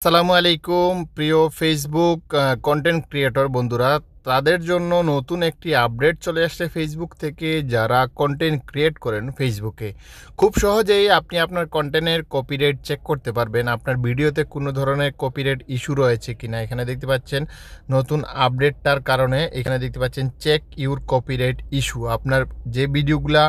আসসালামু আলাইকুম প্রিয় ফেসবুক কন্টেন্ট ক্রিয়েটর বন্ধুরা, তাদের জন্য নতুন একটি আপডেট চলে আসছে ফেসবুক থেকে। যারা কন্টেন্ট ক্রিয়েট করেন ফেসবুকে, খুব সহজেই আপনি আপনার কন্টেন্টের কপিরাইট চেক করতে পারবেন। আপনার ভিডিওতে কোনো ধরনের কপিরাইট ইস্যু রয়েছে কিনা এখানে দেখতে পাচ্ছেন। নতুন আপডেটটার কারণে এখানে দেখতে পাচ্ছেন চেক ইউর কপিরাইট ইস্যু। আপনার যে ভিডিওগুলা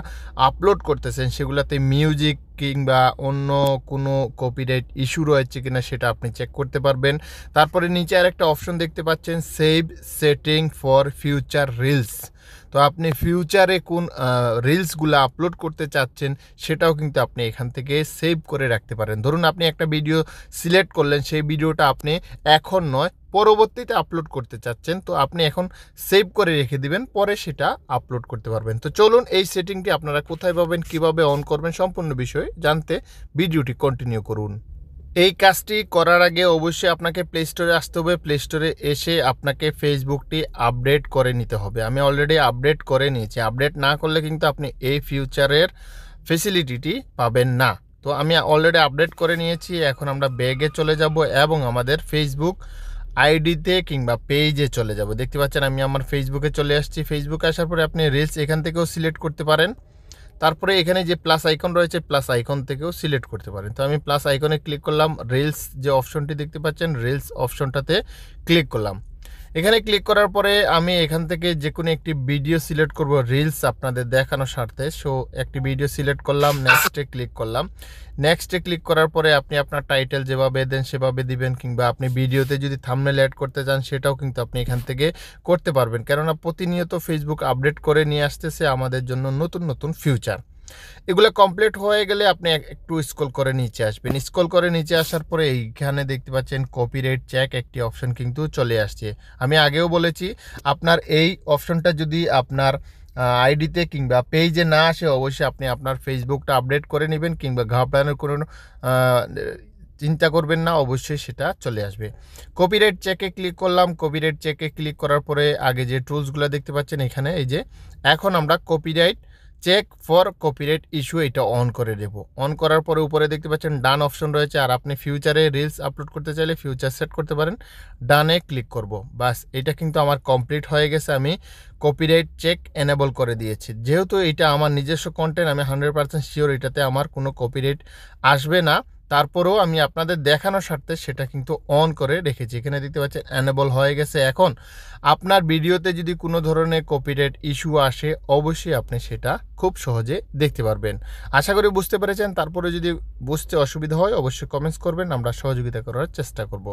আপলোড করতেছেন সেগুলাতে মিউজিক কিংবা অন্য কোনো কপিরাইট ইস্যু রয়েছে কিনা সেটা আপনি চেক করতে পারবেন। তারপরে নিচে আরেকটা অপশন দেখতে পাচ্ছেন, save setting for future reels. তো আপনি ফিউচারে কোন রিলসগুলো আপলোড করতে চাচ্ছেন সেটাও কিন্তু আপনি এখান থেকে সেভ করে রাখতে পারেন। ধরুন আপনি একটা ভিডিও সিলেক্ট করলেন, সেই ভিডিওটা আপনি এখন নয় পরবর্তীতে আপলোড করতে চাচ্ছেন, তো আপনি এখন সেভ করে রেখে দিবেন, পরে সেটা আপলোড করতে পারবেন। তো চলুন এই সেটিংটি আপনারা কোথায় পাবেন, কিভাবে অন করবেন, সম্পূর্ণ বিষয় জানতে ভিডিওটি কন্টিনিউ করুন। এই কাজটি করার আগে অবশ্যই আপনাকে প্লে স্টোরে আসতে হবে। প্লে স্টোরে এসে আপনাকে ফেসবুকটি আপডেট করে নিতে হবে। আমি অলরেডি আপডেট করে নিয়েছি। আপডেট না করলে কিন্তু আপনি এই ফিউচারের ফেসিলিটিটি পাবেন না। তো আমি অলরেডি আপডেট করে নিয়েছি। এখন আমরা ব্যাগে চলে যাব এবং আমাদের ফেসবুক আইডিতে কিংবা পেজে চলে যাব। দেখতে পাচ্ছেন আমি আমার ফেসবুকে চলে আসছি। ফেসবুকে আসার পরে আপনি রিলস এখান থেকেও সিলেক্ট করতে পারেন। তারপরে এখানে যে প্লাস আইকন রয়েছে, প্লাস আইকন থেকেও সিলেক্ট করতে পারেন। তো আমি প্লাস আইকনে ক্লিক করলাম, রিলস যে অপশনটি দেখতে পাচ্ছেন রিলস অপশনটাতে ক্লিক করলাম। এখানে ক্লিক করার পরে আমি এখান থেকে যে কোনো একটি ভিডিও সিলেক্ট করব রিলস আপনাদের দেখানোর স্বার্থে। সো একটি ভিডিও সিলেক্ট করলাম, নেক্সটে ক্লিক করলাম। নেক্সটে ক্লিক করার পরে আপনি আপনার টাইটেল যেভাবে দেন সেভাবে দিবেন, কিংবা আপনি ভিডিওতে যদি থাম্বনেল অ্যাড করতে চান সেটাও কিন্তু আপনি এখান থেকে করতে পারবেন। কেননা প্রতিনিয়ত ফেসবুক আপডেট করে নিয়ে আসতেছে আমাদের জন্য নতুন নতুন ফিউচার। এগুলো কমপ্লিট হয়ে গেলে আপনি একটু স্ক্রল করে নিচে আসবেন। স্ক্রল করে নিচে আসার পরে এইখানে দেখতে পাচ্ছেন কপিরাইট চেক একটি অপশন কিন্তু চলে আসছে। আমি আগেও বলেছি, আপনার এই অপশনটা যদি আপনার আইডিতে কিংবা পেজে না আসে, অবশ্যই আপনি আপনার ফেসবুকটা আপডেট করে নেবেন, কিংবা ঘাবড়ানোর কোনো চিন্তা করবেন না, অবশ্যই সেটা চলে আসবে। কপিরাইট চেকে ক্লিক করলাম। কপিরাইট চেকে ক্লিক করার পরে আগে যে টুলসগুলো দেখতে পাচ্ছেন এখানে, এই যে এখন আমরা copyright check for copyright issue এটা অন করে দেব। অন করার পরে উপরে দেখতে পাচ্ছেন ডান অপশন রয়েছে। আর আপনি ফিউচারে রিলস আপলোড করতে চাইলে ফিউচার সেট করতে পারেন। ডানে ক্লিক করব, বাস এটা কিন্তু আমার কমপ্লিট হয়ে গেছে। আমি কপিরাইট চেক এনেবল করে দিয়েছি। যেহেতু এটা আমার নিজস্ব কন্টেন্ট, আমি 100% শিওর এটাতে আমার কোনো কপিরাইট আসবে না। তারপরেও আমি আপনাদের দেখানোর স্বার্থে সেটা কিন্তু অন করে রেখেছি। এখানে দেখতে পাচ্ছেন এনেবল হয়ে গেছে। এখন আপনার ভিডিওতে যদি কোনো ধরনের কপিরাইট ইস্যু আসে, অবশ্যই আপনি সেটা খুব সহজে দেখতে পারবেন। আশা করি বুঝতে পেরেছেন। তারপরে যদি বুঝতে অসুবিধা হয় অবশ্যই কমেন্টস করবেন, আমরা সহযোগিতা করার চেষ্টা করব।